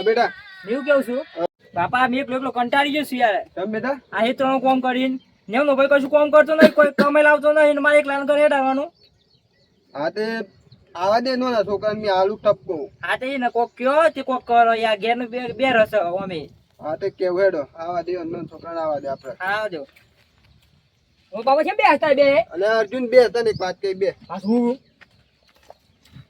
બેટા એવું કેવું છું બાપા મેં એકલો કંટાળી ગયો છું યાર કેમ બેટા આ હેતરનું કામ કરીને નેમનો ભાઈ કશું કામ કરતો નહીં કોઈ કમાઈ લાવતો નહીં મારે એકલાને ઘરે હેડાવવાનું હા તે આવા દે નો ના છોકરાને મેં આલુ ટપકો હા તે ને કોક કયો તે કોક કરો યાર ઘેર નું બે રસ અમે હા તે કેવું હેડો આવા દે અન્ન છોકરાને આવા દે આપણે આવજો હું બાબા છે બે હતા બે અને અર્જુન બે હતા ને એક વાત કહી બે હું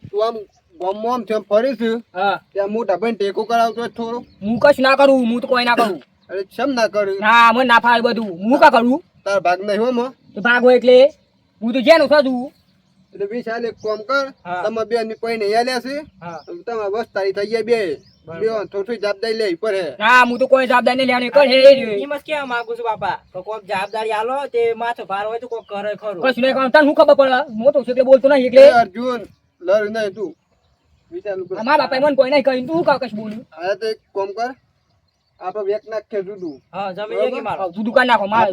તું આમ ગમો આમ છે ફરીશ હા ત્યાં મોટા ભાઈ ટેકો કરાવતો હોય થોડો હું કશું ના કરું હું તો કોઈ ના કરું અરે શેમ ના કર્યું ના મને ના ફાવે બધું હું કા કરું તાર ભાગ નહીં હો મો તો ભાગો એટલે હું તો જેનું સાધું એટલે વિશાલ એક કામ કર હા. તમારા બે ની પૈને યાલ્યા છે હા તમારા બસ તારી થઈ ગયા બે થોડી જવાબદારી લે પર હે ના હું તો કોઈ જવાબદારી નહીં લેવાની કર હે એમ જ કેવા માંગુ છું બાપા તો કોક જવાબદારી આલો તે માથે ભાર હોય તો કોક કરે ખરું કશું નહીં કામ તને શું ખબર પડે મોટો છે એટલે બોલતો નહીં એટલે એ અર્જુન લર નહીં તું વિચાર કર મારા બાપાએ મને કોઈ નહીં કહ્યું તું કા કશું બોલ્યું હા તો એક કામ કર આપણે વેક નાખે જુદું હા જમીન વેકી મારો તું દુકાન નાખો મારા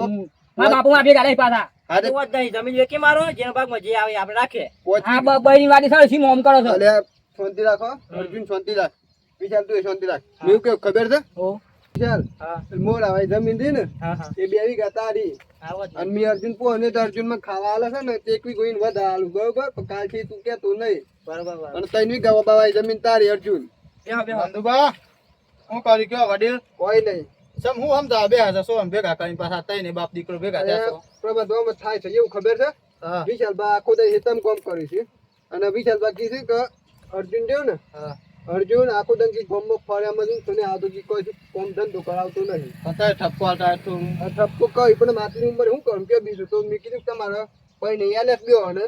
બાપુ માં ભેગા રહી પાછા હા તે વાત નહીં જમીન વેકી મારો જેના ભાગમાં જે આવે આપણે રાખીએ પોચી હા બઈની વાડી સારી સીમ હોમ કરો છો અલે શાંતિ રાખો અર્જુન શાંતિ રાખ વિચાર તું શાંતિ રાખ મેં કેવું ખબર છે ઓ વિચાર હા મોર આવે જમીન દે ને હા હા એ બે વીઘા તારી આવો અને મેં અર્જુન પોને તો અર્જુન માં ખાવા આલે છે ને તે એકવી ગોઈને વધારે આલું બરોબર પણ કાલથી તું કે તું નહીં બરાબર અને તૈન વીઘા બાવાય જમીન તારી અર્જુન બેહો બેહો બંધુબા હું કરી કયો વડીલ કોઈ નહીં સમ હું સમજા બે હાજર સો ભેગા કરીને પાછા તઈને બાપ દીકરો ભેગા થયા છો પ્રબંધવામાં થાય છે એવું ખબર છે હા વિશાલ બા આખો દઈ હેતમ કામ કર્યું છે અને વિશાલ બા કીધું કે અર્જુન રહ્યો ને હા અર્જુન આખો દંકી ગમો ફળ્યામાં તને આ તો કોઈ કામ ધંધો કરાવતો નહીં અત્યારે ઠપકો આવતા થોડું આ ઠપકો કહી પણ આટલી ઉંમરે શું કરું કે બીજું તો મેં કીધું કે તમારા કોઈ નહીં આલે ગયો અને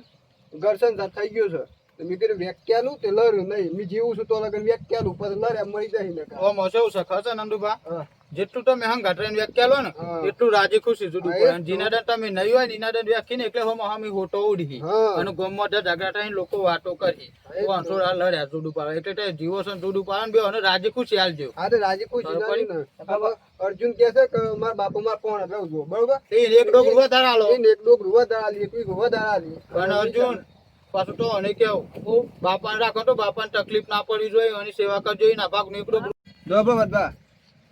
ઘર્ષણ સાથ થઈ ગયો છે તો મેં કીધું વ્યાખ્યાલું તે લડ્યું નહીં મેં જીવું છું તો લગન વ્યાખ્યાલું પછી લડ્યા મળી જાય ને ઓમ હશે એવું છે ખર્ચ નંદુબા હા જેટલું તમે હંગા ટ્રેન વ્યાખ્યા લો ને હા. એટલું રાજી ખુશી જુદું હા, પડે એ અને જીના દંડ તમે નહીં હોય ને એના દંડ વ્યાખી ને એટલે હમ હમી હોટો ઉડી હા. અને ગમમાં ઝઘડા થઈને લોકો વાતો કરી હા, એ જ વાંસો લડ્યા જુદું પાડે એટલે તે જીવો છે ને જુદું પાડે ને બે અને રાજી ખુશી હાલજો હા તો રાજી કોઈ બરાબર. ચિંતા નહીં ને હવે અર્જુન કહે છે કે મારા બાપુ મારા કોણ રહું છું બરોબર એ એક ડોક વધારે હાલો એને એક ડોક વધારે આલી એક વધારે આલી અને અર્જુન પાછું તો અને કેવું બાપાને રાખો તો બાપાને તકલીફ ના પડી જોઈએ અને સેવા કરજો એના ભાગનું એક ડોક જો બધા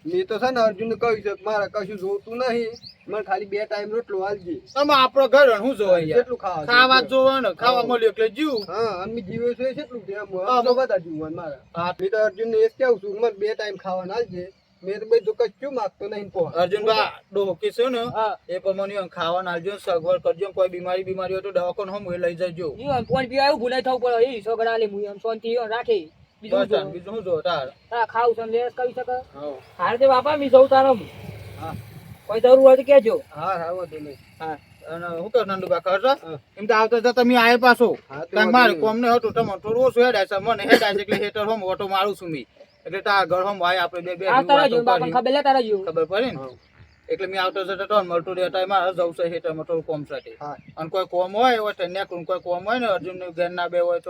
મેં તો છે ને અર્જુન કહ્યું છે કે મારે કશું જોતું નહીં મને ખાલી 2 ટાઈમ રોટલો આલજે તમે આપણો ઘર શું જોવે યાર કેટલું ખાવા ખાવા જ જોવે ને ખાવા મળ્યું એટલે જીવ હા અને મેં જીવ્યો છે કેટલું છે એમ હા, તો બધા જીવવાનું મારે હા. મેં તો અર્જુનને એ જ કહું છું મને 2 ટાઈમ ખાવાના આલજે મેં તો બધું કશું માગતો નહીં પો અર્જુન બા ડોકી છે ને હા એ પ્રમાણે ખાવા આલજો સગવડ કરજો કોઈ બીમારી હોય તો દવાખાને હમ લઈ જજો ઈ કોણ પીવા એવું ભૂલાઈ થવું પડે એ છોકરા લે હું એમ શાંતિ રાખી બીજું બસ તાર, બીજું શું જો તાર તારા ખાવ સંદેશ કરી શકે હા હારે તે બાપા મી જઉં તારમ હા કોઈ જરૂર હોય તો કહેજો હા હા વાંધો નહીં હા અને શું કહો નંદુબા ખર્ચ હા. એમ તો આવતા જતા તમે આયે પાછો હા, તો કારણ મારે વાંધો કોમ ને હતું તમને થોડું ઓછું હેડાય છે મને હેડાય છે એટલે હેઠળ હમ ઓટો મારું છું મી એટલે તારા ઘર હમ આય આપણે બે આ તારા જો વાતો બાપા કરી. ખબર લે તારા જો ખબર પડી ને હા. એટલે મેં આવતો જતો તો મળતું રહે ટાઈમ મારે જવું છે હેઠળમાં થોડું કોમ સાથે હા અને કોઈ કોમ હોય તો નેકરું કોઈ કોમ હોય ને અર્જુન ને ઘેર ના બે હોય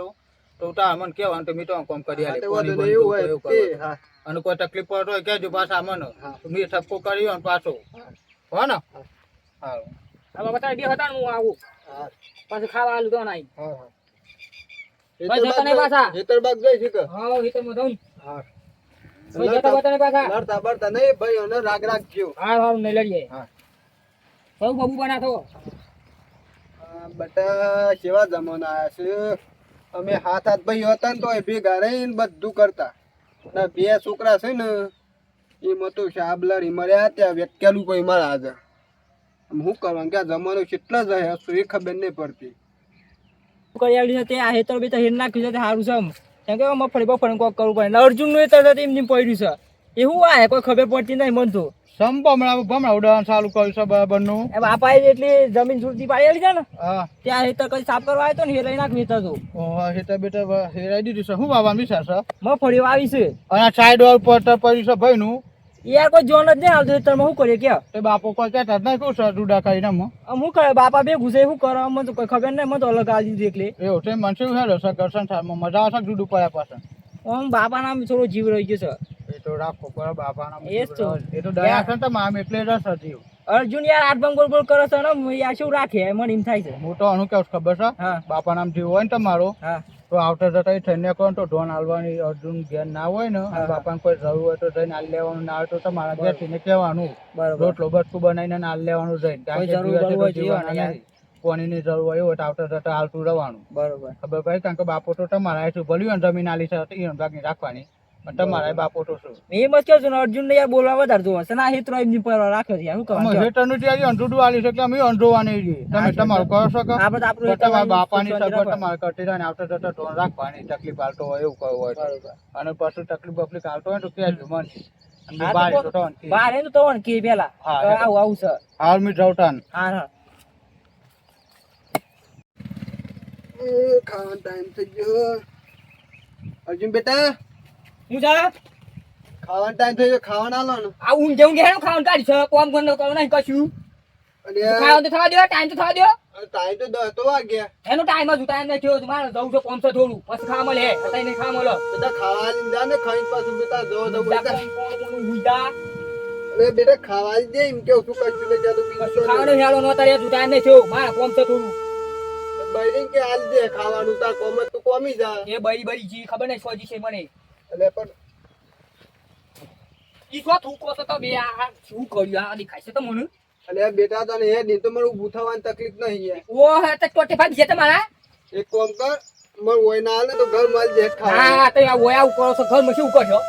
તો તા મને કહેવાનું તો મી તો કોમ કરી હા, આલે તે કોની વાંધો નહીં, બંધ એવું તો હોય એવું તે, કરવા. હા અને કોઈ તકલીફ પડતો હોય કહેજો પાછા મને હા. મેં ઠપકો કર્યો ને પાછો હો ને હા આ બાપા તારે બે હતા ને હું આવું હા પાછું ખાવા આલું તો નહીં હા હા ભાઈ જતા નહીં પાછા. હેતરબાગ જાય છે કે હા એ તો હું દઉં હા ભાઈ જતા બતા નહીં પાછા લડતા બળતા નહીં ભાઈ અને રાગ રાખજો હા હા નહીં લડીએ હા સૌ બબુ બના થો બટા કેવા જમાના આયા છે અમે હાથ ભાઈ હતા ને તો એ ભેગા રહીને બધું કરતા ના 2 છોકરા છે ને એ મતો શાબલારી મળ્યા ત્યાં વેકેલું કોઈ મારા આજે શું કરવાનું કે આ જમાનો કેટલા જાય હશે એ ખબર નહીં પડતી કરી આવી છે તે આ હેતર બે તો હેર નાખ્યું છે તે સારું છે એમ. કેમ કે મફળી બફળી કોક કરવું પડે ને અર્જુનનું એ તરત એમ જેમ પડ્યું છે એવું આ કોઈ ખબર પડતી નહીં મન તો ભમણા ઉડાવવાનું ચાલુ કર્યું છે બરાબરનું એ બાપાએ જેટલી જમીન સુરતી પાડી આલી છે ને હા ત્યાં હેતર કઈ સાફ કરવા આવ્યો તો ને એ લઈ નાખ વેતા તો ઓહો હેઠળ બેટા હેરાઈ દીધું છે શું બાબા વિચાર છે મફળી આવી છે અને આ સાઈડ વાળું પડતર પડ્યું છે ભાઈનું યાર કોઈ જોન જ નહીં આવતું હેતરમાં શું કરીએ કે તે બાપો કોઈ કહેતા જ નહીં કહું છે રૂડા કરીને આમ. શું કરે બાપા બે ઘૂસે શું કરે મને તો કોઈ ખબર નહીં મને તો અલગ આવી દીધી એટલે એવું છે મને શું હેલો છે ઘર્ષણ થાય મજા આવશે કે જુદું પડ્યા પાછળ આમ બાપા નામ થોડો જીવ રહી ગયો છે એ તો રાખો બરાબર બાપાના એ જ તો. એ તો દયા છે ને તમે આમ એટલે રસ હતી અર્જુન યાર આઠ બંગ ગોળ કરે છે ને યાર શું રાખે મને એમ થાય છે હું તો આનું કેવું છે ખબર છે હા બાપા નામ જીવ હોય ને તમારો હા તો આવતા જતા થઈને કોણ તો ઢોન હાલવાની અર્જુન ઘેર ના હોય ને હા. બાપાને કોઈ જરૂર હોય તો જઈને હાલ લેવાનું ના હોય તો તમારા બરોબર. ઘેરથી ને કહેવાનું બરોબર રોટલો બટકું બનાવીને હાલ લેવાનું જઈને કારણ કોઈ કે જરૂર દિવસે હોય તો જીવવાના જીવવાના નથી. કોણીની જરૂર હોય હોય તો આવતા જતા હાલતું રહેવાનું બરોબર ખબર પડી કારણ કે બાપો તો તમારા શું ભલ્યું ને જમીન આલી છે ઈવન ભાગની રાખવાની પણ તમારા બાપો તો શું મેં એમ જ કહું છું ને અર્જુન ને યાર બોલવા વધારે જોવે છે ના હિત્રો એમની પર રાખ્યો છે યાર શું અમે કરવાનું હેઠળનું ત્યાં અંધુડું આલી છે એટલે અમે અંધોવાની રહીએ હા, તમે તમારું કરો છો કે આપણે તો આપણું પણ તમારા હેઠળ બાપાની સુખ શાંતિ સગવડ તમારે કરતી રહે ને આવતા જતા ઢોર રાખવાની તકલીફ હાલતો હોય એવું કહ્યું હોય તો. બરોબર અને પાછું તકલીફ બકલીફ હાલતો હોય ને તો કહેજો મને અને હા, બહાર તો તો ઢોન કે. બહાર એનું તો કે પેલા હા, તો આવું આવું છે હાલ મી જવટાન હા હા ખાવાનો ટાઈમ થઈ ગયો અર્જુન બેટા હું જા ખાવાનો ટાઈમ થઈ ગયો ખાવાના આલો ને આ ઊંઘ જેવું ઘેર ખાવાનું કાઢી છે કોમ ગંદો કરો નહીં કશું અને ખાવાનું તો થવા દો ટાઈમ તો થવા દો ટાઈમ તો 10 તો વાગ્યા એનો ટાઈમ જ ટાઈમ નહીં થયો મારે જવું છે કોમ છે થોડું પછી ખાવા મળે અત્યારે નહીં ખાવા મળે બેટા ખાવાની જા ને ખાઈને પાછું બેટા જો દઉં બેટા ઉઈદા અરે બેટા ખાવાની દે એમ કેવું શું કશું નહીં કહેતો બીજું ખાવાનો હેળો નો તારે હજુ ટાઈમ નહીં થયો મારા કોમ છે થોડું બૈરી કે હાલ દે ખાવાનું તાર કોમ જ તું કોમી જા એ બરી બરી જી ખબર નહીં સોજી છે મને એટલે પણ ઈ સો થૂકો છે તો બે આ શું કર્યું આ દેખાય છે તો મને એટલે બેટા તને એ નહીં તો મને ઊભું થવાની તકલીફ નહીં યાર ઓ હે તો ટોટે ભાગ છે તમારા એક કામ કર મને હોય ના હાલે તો ઘર માલ દે ખાવા હા તો આ ઓયા ઉપર છો ઘર માં શું કરશો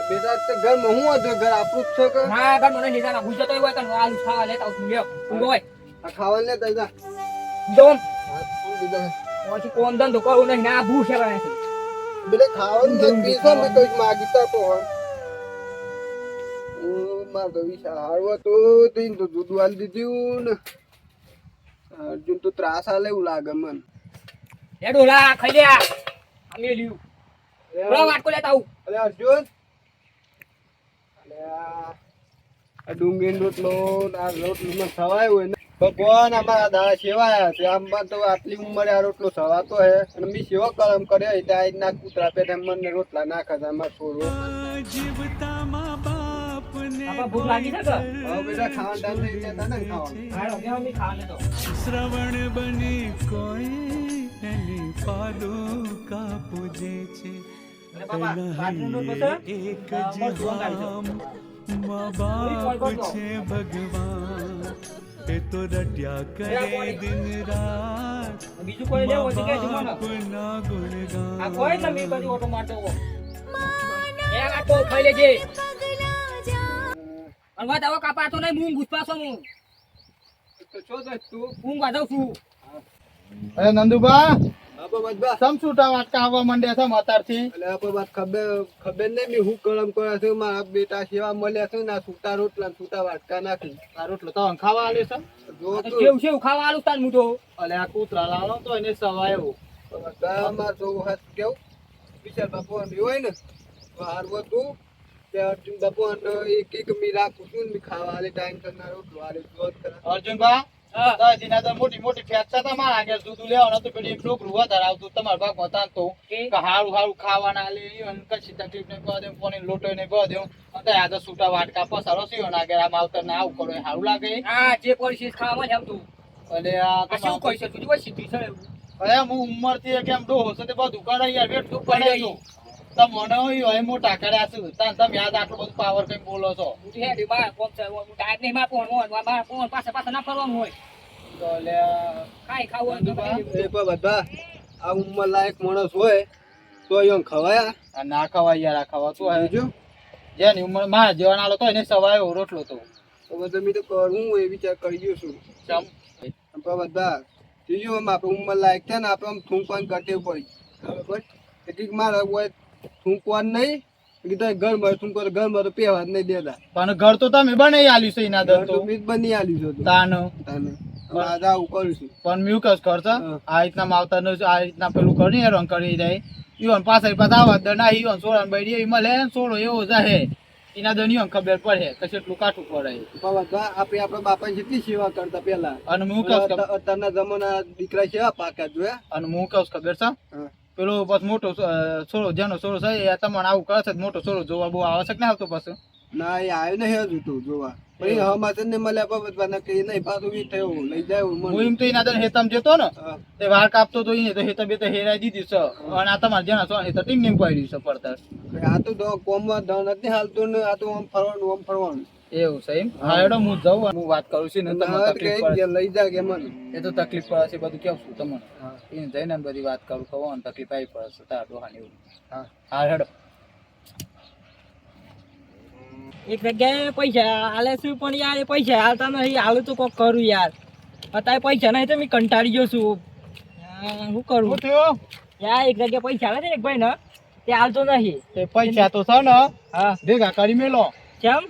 બેટા તે ઘર માં હું હતું ઘર આપણું જ છે કે હા ઘર મને નિદાના ભૂજતો હોય કે આલુ ખાવા લેતા હું લ્યો તું હોય આ ખાવાનું લે તઈ જા જોમ હા તું દીધા પછી કોમ ધંધો કરવું નહીં ના ભૂ છે બને છે બેટા ખાવાનું તો પીસો મેં કઈ માગીતા તો માર તો વિશાળ હારવા તો તીન તો દૂધ વાલી દીધું ને અર્જુન તો ત્રાસ આલે એવું લાગે મન એ ડોલા ખાઈ લે અમે લ્યું થોડા વાટકો લેતા આવું અરે અર્જુન અલે આ ડુંગળીનો રોટલો આ રોટલીમાં સવાય હોય ને ભગવાન અમારા દાડા સેવાયા છે આમાં તો આટલી ઉંમરે આ રોટલો સવાતો હે અને મેં સેવો કરમ કર્યો એટલે આ ના કૂતરા પેટે મને રોટલા નાખા છે અમાર છોરો આપા ભૂખ લાગી છે કે હવે બેટા ખાવા ટાઈમ થઈ ગયા તને ખાવાનું હાલો બે અમે ખા લેતો શ્રવણ બની કોઈ એની પાદુકા પૂજે છે અરે બાપા બાથરૂમ નો બસ એક મોર જોવા કાઢી જામ મા બાપ છે ભગવાન એ તો રટ્યા કરે દિન રાત બીજું કોઈ લેવો છે કે જમવાનો બાપના ગુણગાન આ કોઈ ન મી બધી ઓટો મારતો હો એ આ તો ખાઈ લેજે અને વાત આવો કાપાતો નહીં હું ગુસ્પાસો હું તો છો દે તું હું ગાધો છું અરે નંદુબા આપો બદબા સમ છૂટા વાટકા આવવા માંડ્યા છે અત્યારથી એટલે આપો વાત ખબર નહીં મેં હું કરમ કરે છે મારા બેટા સેવા મળ્યા છે ને આ છૂટા રોટલા ને છૂટા વાટકા નાખી આ રોટલો તો ખાવા આલે છે જો આ તો કેવું છે ખાવા આલું તાન મુઠો અલે આ કૂતરા લાવો તો એને સવાય એવું ગામમાં તો હાથ કેવું વિશાલ બાપુ હોય ને હારવો તું ત્યાં અર્જુન બાપુ એક એક મી રાખું છું ને ખાવા આલે ટાઈમ કરનાર રોટલો આલે જોત કરે અર્જુનબા હા દાદીના તો મોટી મોટી ફેક્ચર તમારા આગળ દૂધ લેવાનું હતું પેલી એક છોકરું વધારે આવતું તમારા ભાગમાં તાનતો કે હારું હારું ખાવાના લે ઈવન કશી તકલીફ નહીં કહો દે કોને લોટો નહીં કહો દે અત્યારે આ તો છૂટા વાટકા પસારો છે ઈવન આગળ આમ આવતર ને આવું કરો હારું લાગે હા જે પોલીસ ખાવામાં જ આવતું અને આ આ શું કહી છે તું સીધી છે એવું અરે હું ઉંમર થી કેમ ડોહો છે તે બધું કરે યાર બેઠું પડે છો તમને હોય મોટા કર્યા છે તાન તમે યાદ આટલું બધું પાવર કઈ બોલો છો તું હે દી મારા કોમ છે હું ટાઈમ નહીં માર કોણ હોય મારા કોણ પાસે ના ફરવાનું હોય તો લે કાઈ ખાવું હોય તો ખાઈ એ પણ બધા આ ઉંમર લાયક માણસ હોય તો અહીંયા ખવાયા આ ના ખવાય યાર આ ખાવા શું હે બીજું જેની ઉંમર મારા જેવા નાલો તો એને સવાયો રોટલો તો તો બધા મેં તો કરવું એ વિચાર કરી ગયો છું ચમ પણ બધા બીજું આમ આપણે ઉંમર લાયક છે ને આપણે આમ થૂંકવાનું કટેવ પડી બરાબર એટલે મારે હોય થૂંકવાનું નહીં કીધું ઘરમાં થૂંકો ઘરમાં તો પહેવા જ નહીં દેતા પણ ઘર તો તમે બનાવી આલ્યું છે એના દર તો મીત બની આલ્યું છે તું. તાનો તને આજે આવું કરું છું પણ મ્યુકસ ખર્ચ હા. આ રીતના માવતર આ રીતના પેલું કરી રંગ કરી જાય ઈવન પાછળ પાછા આવા દર ના ઈવન સોળા બળી એ મળે સોળો એવો જાહે એના દર ઈવન ખબર પડે કે કેટલું કાઠું પડે પણ બધા આપણે આપણા બાપાની જેટલી સેવા કરતા પેલા અને મ્યુકસ અત્યારના જમાના દીકરા સેવા પાકા જોયા અને મ્યુકસ ખબર છે હા. પેલો બસ મોટો સોળો જેનો સોળો છે એ તમારે આવું કરે છે મોટો સોળો જોવા બહુ આવશ્યક ના આવતો પાછું ના એ આવ્યો નહીં હજુ તું જોવા પછી હમાસન ને મળ્યા બાબતવાના કે નહીં પાછું ઈ થયું લઈ જાય એવું હું મને. એમ તો એના દર હેતમ જતો ને હા. તે વાળ કાપતો તો એને તો હેતમ બે તો હેરાઈ દીધી છે અને આ તમારે જેના છો હેતમ ટીમ નેમ પાડી છે પડતર આ તો કોમમાં ધન નથી હાલતું ને આ તો આમ ફરવાનું એવું છે એમ હા હેડો હું જાઉં હું વાત કરું છું ને તમને ના, તકલીફ કે પડે લઈ જા કે મને. એ તો તકલીફ પડે છે બધું કેવું છું તમને એને જઈને બધી વાત કરું કહો ને તકલીફ આવી પડે છે તાર ડોહાની એવું હા. હા હેડો એક જગ્યાએ પૈસા હાલે છું પણ યાર એ પૈસા હાલતા નહીં હાલું તો કોક કરું યાર અત્યારે પૈસા નહીં તો મેં કંટાળી ગયો છું શું કરું શું થયું યાર એક જગ્યાએ પૈસા હાલે છે એક ભાઈ ને તે હાલતો નહીં તે પૈસા તો છે ને હા ભેગા કરી મેલો કેમ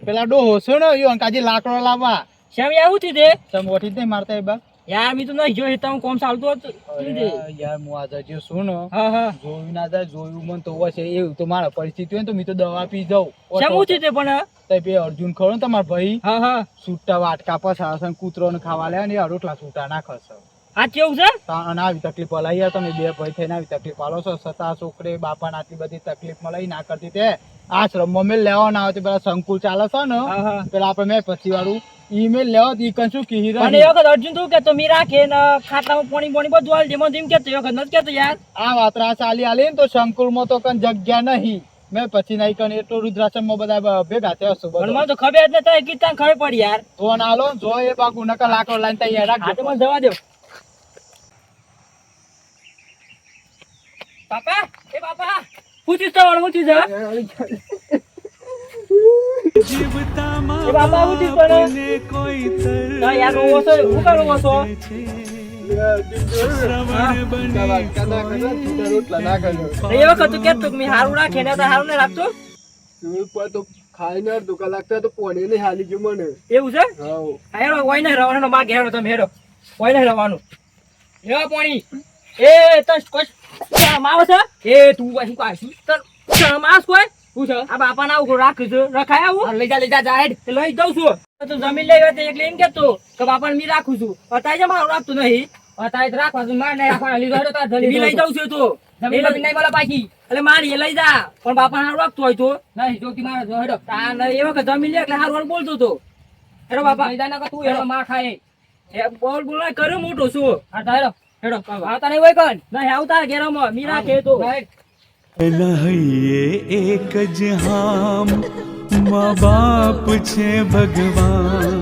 પેલા ડોહો છે ને યો કાજી લાકડો લાવવા કેમ યાર શું થયું તે તમે ઓઠી જ નહીં મારતા એ બા યાર મેં તો નહીં જોયું તમે કોમ ચાલતું હતું શું થયું? યાર હું આજે જે છું ને હા હા જોયું ના જાય જોયું મને તો હશે એવું તો મારા પરિસ્થિતિ હોય ને તો મેં તો દવા પી જાઉં કેમ શું થયું તે પણ તો બે અર્જુન ખરો ને તમારા ભાઈ હા હા છૂટા વાટકા પસાર છે કૂતરો ને ખાવા લે ને એ રોટલા છૂટા નાખે છે આ કેવું છે અને આવી તકલીફ લઈ યાર તમે બે ભાઈ થઈને આવી તકલીફ આલો છો સતા છોકરે બાપા આટલી બધી તકલીફ માં લઈ ના કરતી તે આશ્રમ મેં લેવા ના આવે તે પેલા સંકુલ ચાલે છે ને હા હા પેલા આપડે મેં પછી વાળું ઈમેલ લેવા ઈ કન શું કી અને એ વખત અર્જુન તું કેતો મી રાખે ને ખાતામાં પાણી બધું હાલ જેમાં એમ કેતો એ વખત નથી કેતો યાર આ વાતરા ચાલી આલી ને તો સંકુલ માં તો કન જગ્યા નહીં મેં પછી નહીં કન એટલું રુદ્રાશ્રમ માં બધા ભેગા થયા છું પણ બધું મને તો ખબર જ નથી કીધા ખબર પડી યાર તો ના લો જો એ બાકુ નકર લાકડો લાઈન તૈયાર હા તો રાખજો મને જવા દો પાપા એ પાપા પૂછીશ તો હું છે जीवता माँ એ બાપા હું થયું बाप પણ ने कोई ના યાર રોવો છો હું કરું રોવો છો श्रवण बने વાટકા નાખે ને, છૂટા રોટલા નાખે ને. એ વખત તું કેતો કે મેં હારું રાખે ને તો હારું ને રાખતો જોયું પણ તો ખાઈને અડધો કલાક થયો તો પોણી નહીં હાલી ગયું મને. એવું છે હાઉ. હા હેડો હોય ને રવાનો માગે હેડો તમે હેડો હોય ને રવાનું લેવા પાણી એ તો કોઈ શરમ આવે છે એ તું પછી કાશું તો શરમ આવે કોઈ પૂછ આ બાપા ના આવું રાખ્યું છે રખાય આવું લઈ જા જા હેડ તે લઈ જાઉં છું તો જમીન લઈ તો એટલે એમ કેતો કે બાપા મી રાખું છું અત્યારે મારું રાખતું નહીં અત્યારે રાખવા છું મારે નહીં રાખવાના લીધો હેડો તાર જમીન લઈ જાઉં છું તો જમીન નહીં બોલા પાછી એટલે મારી એ લઈ જા પણ બાપા હારું રાખતું હોય તો નહીં જોતી મારે જો હેડો તાર એ વખત જમીન લે એટલે હારું બોલતો તો હેડો બાપા લઈ જા ના તું હેડો માર ખાય એ બોલ બોલ કર્યો મોટો છું હા હેડો હેડો આવતા નહીં હોય કન નહીં આવતા ઘેરામાં મી રાખે તો लहिए एक ज हम माँ बाप छे भगवान